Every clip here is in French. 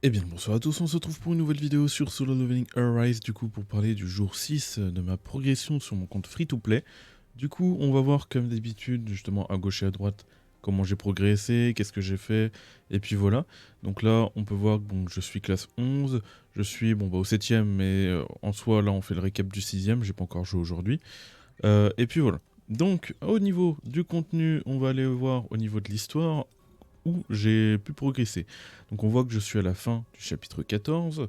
Eh bien bonsoir à tous, on se retrouve pour une nouvelle vidéo sur Solo Leveling Arise, du coup pour parler du jour 6 de ma progression sur mon compte free-to-play. Du coup on va voir comme d'habitude, justement à gauche et à droite, comment j'ai progressé, qu'est-ce que j'ai fait, et puis voilà. Donc là on peut voir que bon, je suis classe 11, je suis bon, au 7ème, mais en soi là on fait le récap du 6ème, j'ai pas encore joué aujourd'hui. Et puis voilà. Donc au niveau du contenu, on va aller voir au niveau de l'histoire où j'ai pu progresser. Donc on voit que je suis à la fin du chapitre 14,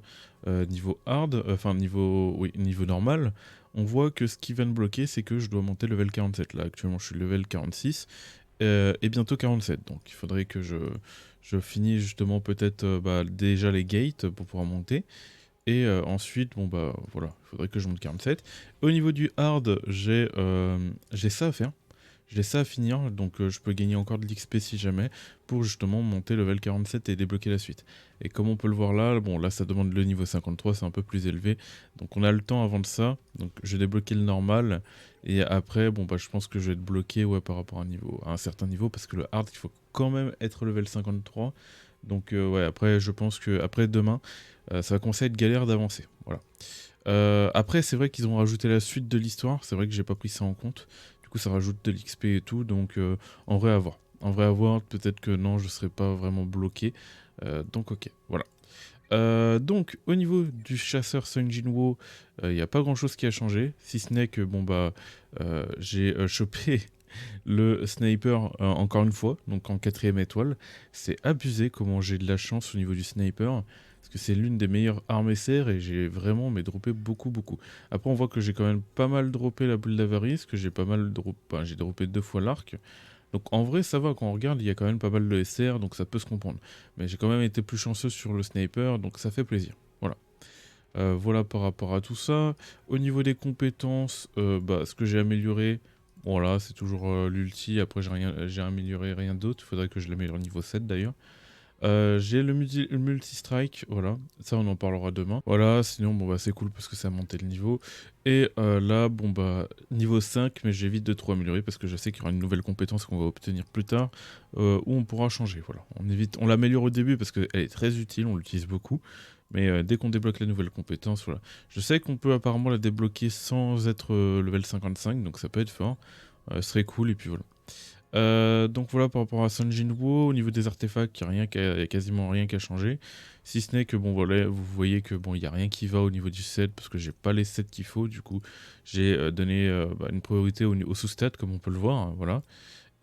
niveau hard, enfin niveau normal. On voit que ce qui va me bloquer, c'est que je dois monter level 47. Là actuellement je suis level 46 et bientôt 47. Donc il faudrait que je finisse justement peut-être déjà les gates pour pouvoir monter. Et ensuite, bon bah voilà, il faudrait que je monte 47. Au niveau du hard, j'ai ça à faire. J'ai ça à finir, donc je peux gagner encore de l'XP si jamais, pour justement monter level 47 et débloquer la suite. Et comme on peut le voir là, bon là ça demande le niveau 53, c'est un peu plus élevé, donc on a le temps avant de ça, donc je vais débloquer le normal, et après, bon bah je pense que je vais être bloqué ouais, par rapport à un certain niveau, parce que le hard, il faut quand même être level 53, donc ouais, après je pense que après demain, ça va commencer à être galère d'avancer, voilà. Après, c'est vrai qu'ils ont rajouté la suite de l'histoire, c'est vrai que j'ai pas pris ça en compte. Du coup, ça rajoute de l'XP et tout, donc en vrai à voir. En vrai à voir, peut-être que non, je serai pas vraiment bloqué. Donc ok, voilà. Donc au niveau du chasseur Sung Jinwoo, il n'y a pas grand chose qui a changé, si ce n'est que bon bah j'ai chopé le sniper encore une fois, donc en 4ème étoile. C'est abusé comment j'ai de la chance au niveau du sniper, parce que c'est l'une des meilleures armes SR et j'ai vraiment mais droppé beaucoup. Après on voit que j'ai quand même pas mal droppé la boule d'avarice, que j'ai pas mal droppé, j'ai droppé 2 fois l'arc. Donc en vrai ça va, quand on regarde il y a quand même pas mal de SR, donc ça peut se comprendre. Mais j'ai quand même été plus chanceux sur le sniper, donc ça fait plaisir. Voilà. Voilà par rapport à tout ça. Au niveau des compétences, ce que j'ai amélioré, voilà, c'est toujours l'ulti. Après, j'ai amélioré rien d'autre. Il faudrait que je l'améliore au niveau 7 d'ailleurs. J'ai le multi-strike, voilà, ça on en parlera demain. Voilà, sinon bon bah c'est cool parce que ça a monté le niveau. Et là, bon bah niveau 5, mais j'évite de trop améliorer parce que je sais qu'il y aura une nouvelle compétence qu'on va obtenir plus tard, où on pourra changer, voilà. On l'améliore au début parce qu'elle est très utile, on l'utilise beaucoup. Mais dès qu'on débloque la nouvelle compétence, voilà. Je sais qu'on peut apparemment la débloquer sans être level 55, donc ça peut être fort. Ce serait cool, et puis voilà. Donc voilà par rapport à Sun Jinwoo, au niveau des artefacts, il n'y a quasiment rien qui a changé. Si ce n'est que bon voilà, vous voyez que bon il n'y a rien qui va au niveau du set parce que j'ai pas les sets qu'il faut. Du coup j'ai donné une priorité au sous-stat comme on peut le voir, hein, voilà.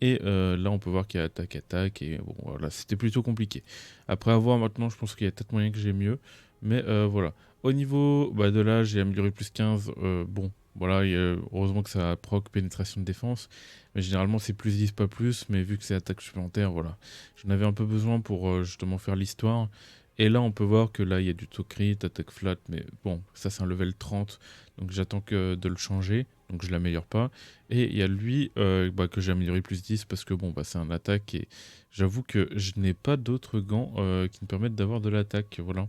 Et là on peut voir qu'il y a attaque et bon voilà, c'était plutôt compliqué. Après avoir maintenant je pense qu'il y a peut-être moyen que j'ai mieux. Mais voilà. Au niveau de là j'ai amélioré plus 15, bon voilà, heureusement que ça proc pénétration de défense. Mais généralement c'est plus 10 pas plus, mais vu que c'est attaque supplémentaire, voilà. J'en avais un peu besoin pour justement faire l'histoire. Et là on peut voir que là il y a du taux crit, attaque flat, mais bon ça c'est un level 30, donc j'attends que de le changer, donc je l'améliore pas. Et il y a lui que j'ai amélioré plus 10 parce que bon c'est un attaque et j'avoue que je n'ai pas d'autres gants qui me permettent d'avoir de l'attaque, voilà.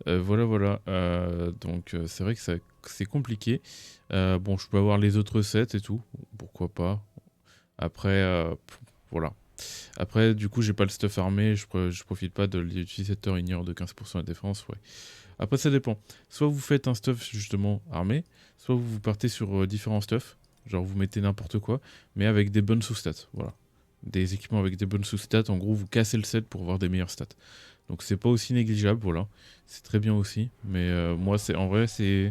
Voilà. Donc c'est vrai que c'est compliqué. Bon, je peux avoir les autres sets et tout, pourquoi pas. Après, voilà. Après, du coup, j'ai pas le stuff armé, je profite pas de l'utilisateur ignore de 15% de défense, ouais. Après, ça dépend. Soit vous faites un stuff justement armé, soit vous partez sur différents stuffs. Genre, vous mettez n'importe quoi, mais avec des bonnes sous-stats. Voilà. Des équipements avec des bonnes sous-stats. En gros, vous cassez le set pour avoir des meilleures stats. Donc, c'est pas aussi négligeable, voilà. C'est très bien aussi. Mais moi, en vrai, je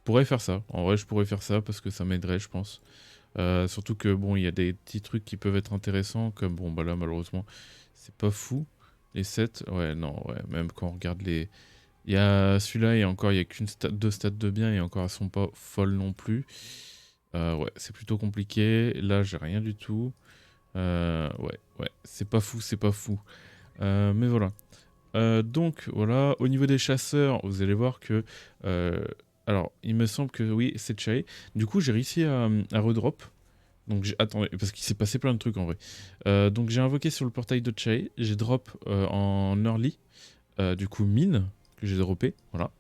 pourrais faire ça. En vrai, je pourrais faire ça parce que ça m'aiderait, je pense. Surtout que, bon, il y a des petits trucs qui peuvent être intéressants, comme, bon, bah là, malheureusement, c'est pas fou. Les sets, ouais, non, ouais. Même quand on regarde les. Il y a celui-là et encore, il y a deux stats de bien et encore, elles sont pas folles non plus. Ouais, c'est plutôt compliqué. Là, j'ai rien du tout. Ouais, c'est pas fou, c'est pas fou. Mais voilà. Donc, voilà, au niveau des chasseurs, vous allez voir que... alors, il me semble que oui, c'est Chai. Du coup, j'ai réussi à redrop. Donc, attendez, parce qu'il s'est passé plein de trucs en vrai. Donc, j'ai invoqué sur le portail de Chai. J'ai drop en early. Du coup, mine, que j'ai droppé. Voilà.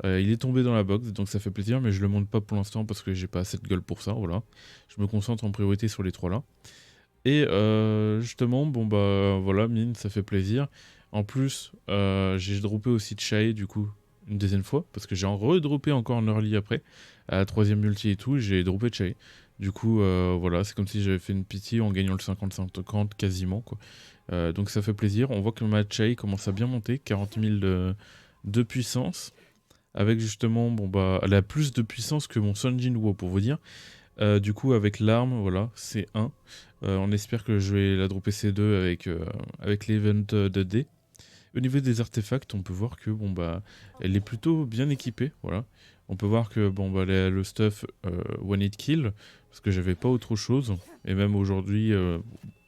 Il est tombé dans la box, donc ça fait plaisir, mais je le monte pas pour l'instant parce que j'ai pas assez de gueule pour ça. Voilà. Je me concentre en priorité sur les trois là. Et justement, bon bah voilà, mine, ça fait plaisir. En plus, j'ai droppé aussi Chae du coup une deuxième fois, parce que j'ai redroppé encore en early après, à la troisième multi et tout, j'ai droppé Chae. Du coup, voilà, c'est comme si j'avais fait une pitié en gagnant le 50-50 quasiment, quoi. Donc ça fait plaisir. On voit que ma Chae commence à bien monter, 40 000 de puissance. Avec justement, bon bah, elle a plus de puissance que mon Sunjin Wo pour vous dire. Du coup, avec l'arme, voilà, c'est 1. On espère que je vais la dropper C2 avec l'event de D. Au niveau des artefacts, on peut voir que bon bah, elle est plutôt bien équipée, voilà. On peut voir que bon bah le stuff one hit kill parce que j'avais pas autre chose et même aujourd'hui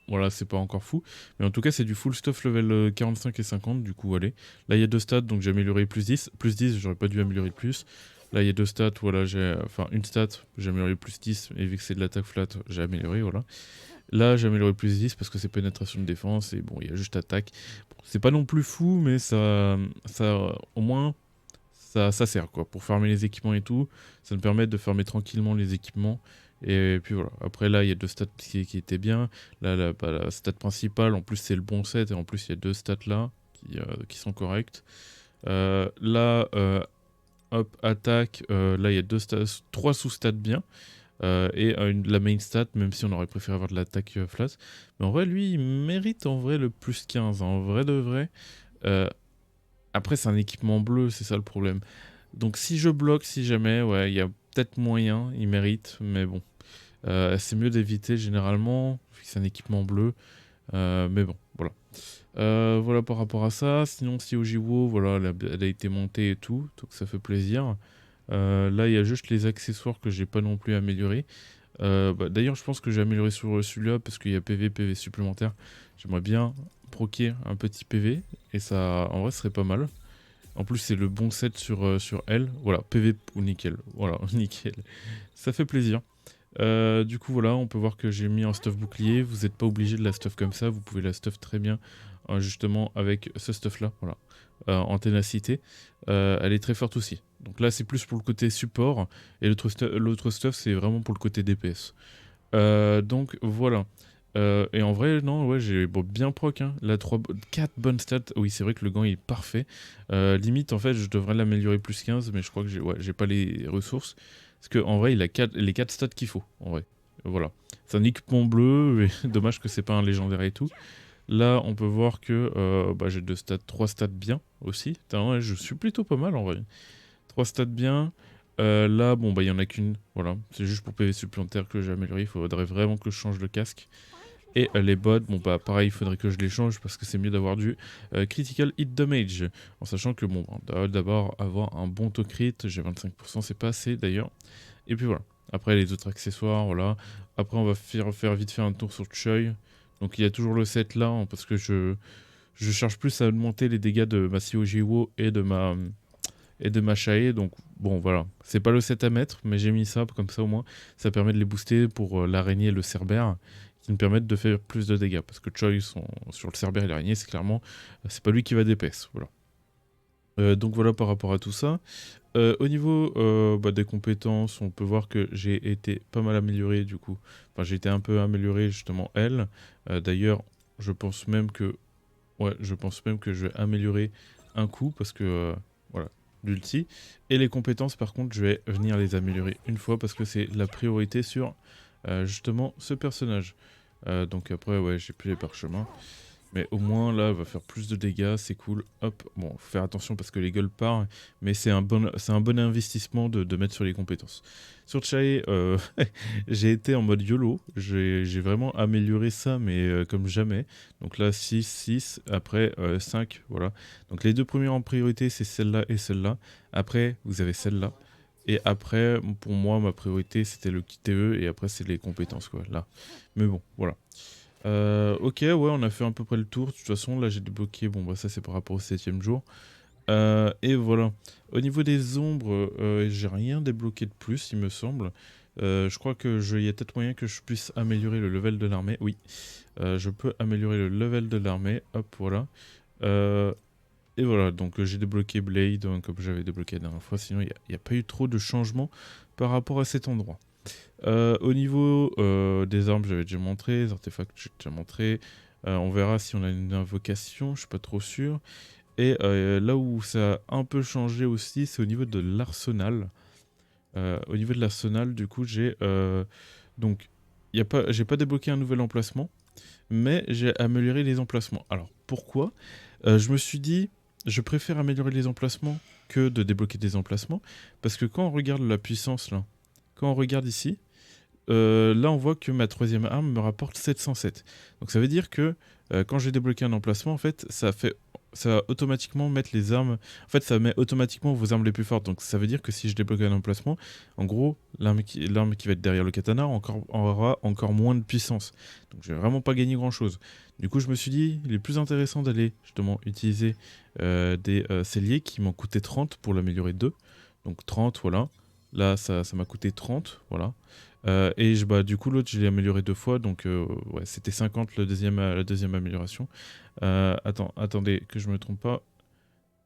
voilà, c'est pas encore fou, mais en tout cas c'est du full stuff level 45 et 50 du coup allez. Là il y a 2 stats donc j'ai amélioré plus 10, j'aurais pas dû améliorer plus. Là il y a 2 stats, voilà, enfin une stat, j'ai amélioré plus 10 et vu que c'est de l'attaque flat, j'ai amélioré voilà. Là, j'ai amélioré plus 10 parce que c'est pénétration de défense et bon, il y a juste attaque. Bon, c'est pas non plus fou, mais au moins, ça sert quoi. Pour farmer les équipements et tout, ça me permet de farmer tranquillement les équipements. Et puis voilà. Après, là, il y a 2 stats qui étaient bien. Là, la stat principale, en plus, c'est le bon set. Et en plus, il y a 2 stats là qui sont correctes. Là, hop, attaque. Là, il y a 3 sous-stats bien. Et la main stat, même si on aurait préféré avoir de l'attaque flat. Mais en vrai, lui, il mérite en vrai le plus 15. En vrai de vrai. Euh, Après, c'est un équipement bleu, c'est ça le problème. Donc si je bloque, si jamais, ouais, il y a peut-être moyen, il mérite. Mais bon, c'est mieux d'éviter généralement, vu que c'est un équipement bleu. Mais bon, voilà. Voilà par rapport à ça. Sinon, si Ojiwo, voilà, elle a été montée et tout. Donc ça fait plaisir. Là, il y a juste les accessoires que j'ai pas non plus améliorés. Bah, d'ailleurs, je pense que j'ai amélioré sur celui-là parce qu'il y a PV supplémentaire. J'aimerais bien proquer un petit PV et ça, en vrai, ce serait pas mal. En plus, c'est le bon set sur elle. Voilà, PV ou nickel. Voilà, nickel. Ça fait plaisir. Du coup, voilà, on peut voir que j'ai mis un stuff bouclier. Vous n'êtes pas obligé de la stuff comme ça. Vous pouvez la stuff très bien, justement, avec ce stuff-là. Voilà, en ténacité. Elle est très forte aussi. Donc là, c'est plus pour le côté support. Et l'autre stuff, c'est vraiment pour le côté DPS. Donc voilà. Et en vrai, non, ouais, j'ai bien proc. Hein. Là, 4 bonnes stats. Oui, c'est vrai que le gant il est parfait. Limite, en fait, je devrais l'améliorer plus 15, mais je crois que j'ai pas les ressources. Parce qu'en vrai, il a les 4 stats qu'il faut. En vrai. Voilà. C'est un équipement bleu. Et dommage que c'est pas un légendaire et tout. Là, on peut voir que j'ai 3 stats bien aussi. Putain, ouais, je suis plutôt pas mal en vrai. 3 stats bien. Là, bon, bah, il y en a qu'une. Voilà. C'est juste pour PV supplémentaire que j'ai amélioré. Il faudrait vraiment que je change le casque. Et les bots, bon, bah, pareil, il faudrait que je les change parce que c'est mieux d'avoir du critical hit damage. En sachant que, bon, on doit d'abord avoir un bon taux crit. J'ai 25%, c'est pas assez d'ailleurs. Et puis voilà. Après, les autres accessoires, voilà. Après, on va faire vite fait un tour sur Choi. Donc, il y a toujours le set là, hein, parce que je cherche plus à augmenter les dégâts de ma Siojiwo et de ma Chae, donc bon voilà, c'est pas le set à mettre, mais j'ai mis ça, comme ça au moins, ça permet de les booster pour l'araignée et le cerbère, qui me permettent de faire plus de dégâts, parce que Choi sur le cerbère et l'araignée, c'est clairement, c'est pas lui qui va DPS, voilà. Donc voilà par rapport à tout ça. Au niveau des compétences, on peut voir que j'ai été pas mal amélioré du coup. Enfin, j'ai été un peu amélioré justement elle. D'ailleurs, je pense même que je vais améliorer un coup parce que voilà, l'ulti. Et les compétences, par contre, je vais venir les améliorer une fois parce que c'est la priorité sur justement ce personnage. Donc après, ouais, j'ai plus les parchemins. Mais au moins, là, elle va faire plus de dégâts, c'est cool. Hop, bon, faut faire attention parce que les gueules partent, mais c'est un bon investissement de mettre sur les compétences. Sur Chae, j'ai été en mode YOLO, j'ai vraiment amélioré ça, mais comme jamais. Donc là, 6, 6, après 5, voilà. Donc les deux premières en priorité, c'est celle-là et celle-là. Après, vous avez celle-là. Et après, pour moi, ma priorité, c'était le TE, et après, c'est les compétences, quoi, là. Mais bon, voilà. Ok, ouais, on a fait à peu près le tour. De toute façon, là, j'ai débloqué. Bon, bah, ça, c'est par rapport au 7ème jour. Et voilà. Au niveau des ombres, j'ai rien débloqué de plus, il me semble. Je crois que il y a peut-être moyen que je puisse améliorer le level de l'armée. Oui, je peux améliorer le level de l'armée. Hop, voilà. Et voilà, donc j'ai débloqué Blade, hein, comme j'avais débloqué la dernière fois. Sinon, il n'y a pas eu trop de changements par rapport à cet endroit. Au niveau des armes, j'avais déjà montré, les artefacts, j'ai déjà montré. On verra si on a une invocation, je suis pas trop sûr. Et là où ça a un peu changé aussi, c'est au niveau de l'arsenal. Au niveau de l'arsenal, du coup, donc, j'ai pas débloqué un nouvel emplacement, mais j'ai amélioré les emplacements. Alors, pourquoi? Je me suis dit, je préfère améliorer les emplacements que de débloquer des emplacements, parce que quand on regarde la puissance, là, quand on regarde ici, là, on voit que ma troisième arme me rapporte 707. Donc ça veut dire que quand j'ai débloqué un emplacement, en fait, ça va automatiquement mettre les armes. En fait, ça met automatiquement vos armes les plus fortes. Donc ça veut dire que si je débloque un emplacement, en gros, l'arme qui va être derrière le katana aura encore moins de puissance. Donc je vais vraiment pas gagner grand chose. Du coup, je me suis dit, il est plus intéressant d'aller justement utiliser des celliers qui m'ont coûté 30 pour l'améliorer 2. Donc 30, voilà. Là, ça m'a coûté 30, voilà. Bah, du coup, l'autre, je l'ai amélioré 2 fois, donc ouais, c'était 50 la deuxième amélioration. Attendez, que je me trompe pas.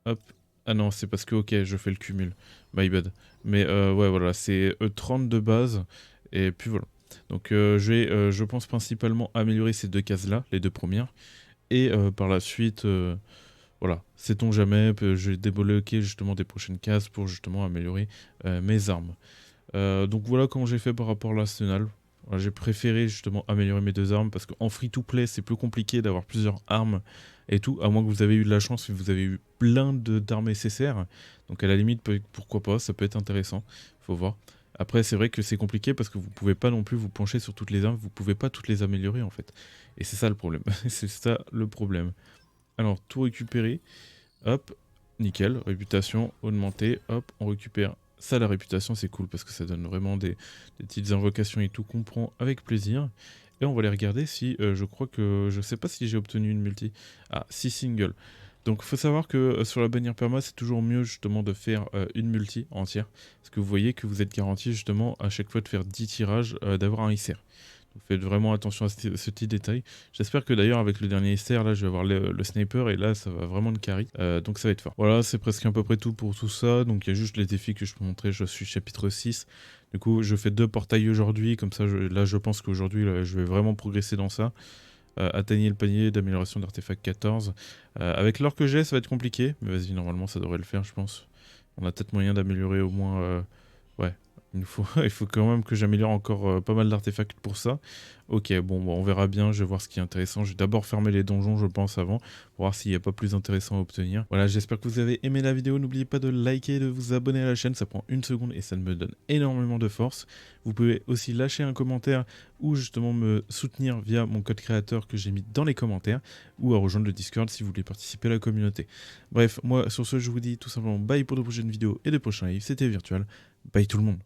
Hop. Ah non, c'est parce que, ok, je fais le cumul. My bad. Mais ouais, voilà, c'est 30 de base, et puis voilà. Donc je pense principalement améliorer ces deux cases-là, les deux premières, et par la suite, voilà, sait-on jamais, je vais débloquer justement des prochaines cases pour justement améliorer mes armes. Donc voilà comment j'ai fait par rapport à l'arsenal. Voilà, j'ai préféré justement améliorer mes deux armes parce qu'en free-to-play c'est plus compliqué d'avoir plusieurs armes et tout, à moins que vous avez eu de la chance et que vous avez eu plein d'armes SSR. Donc à la limite, pourquoi pas, ça peut être intéressant, faut voir. Après c'est vrai que c'est compliqué parce que vous pouvez pas non plus vous pencher sur toutes les armes, vous pouvez pas toutes les améliorer en fait. Et c'est ça le problème, c'est ça le problème. Alors tout récupérer, hop, nickel, réputation augmentée, hop, on récupère ça, la réputation, c'est cool parce que ça donne vraiment des petites invocations et tout qu'on prend avec plaisir. Et on va les regarder si je crois que. Je sais pas si j'ai obtenu une multi. Ah, 6 singles. Donc il faut savoir que sur la bannière perma, c'est toujours mieux justement de faire une multi entière. Parce que vous voyez que vous êtes garanti justement à chaque fois de faire 10 tirages, d'avoir un ICR. Donc faites vraiment attention à ce petit détail. J'espère que d'ailleurs avec le dernier ICR, là je vais avoir le sniper et là ça va vraiment de carry. Donc ça va être fort. Voilà, c'est presque à peu près tout pour tout ça. Donc il y a juste les défis que je peux montrer. Je suis chapitre 6. Du coup je fais 2 portails aujourd'hui. Comme ça là je pense qu'aujourd'hui je vais vraiment progresser dans ça. Atteignez le panier d'amélioration d'artefact 14. Avec l'or que j'ai ça va être compliqué. Mais vas-y, normalement ça devrait le faire je pense. On a peut-être moyen d'améliorer au moins... ouais, il faut quand même que j'améliore encore pas mal d'artefacts pour ça. Ok, bon, on verra bien, je vais voir ce qui est intéressant. Je vais d'abord fermer les donjons, je pense, avant, pour voir s'il n'y a pas plus intéressant à obtenir. Voilà, j'espère que vous avez aimé la vidéo. N'oubliez pas de liker et de vous abonner à la chaîne, ça prend une seconde et ça me donne énormément de force. Vous pouvez aussi lâcher un commentaire ou justement me soutenir via mon code créateur que j'ai mis dans les commentaires ou à rejoindre le Discord si vous voulez participer à la communauté. Bref, moi, sur ce, je vous dis tout simplement bye pour de prochaines vidéos et de prochains lives. C'était Virtual. Bye tout le monde.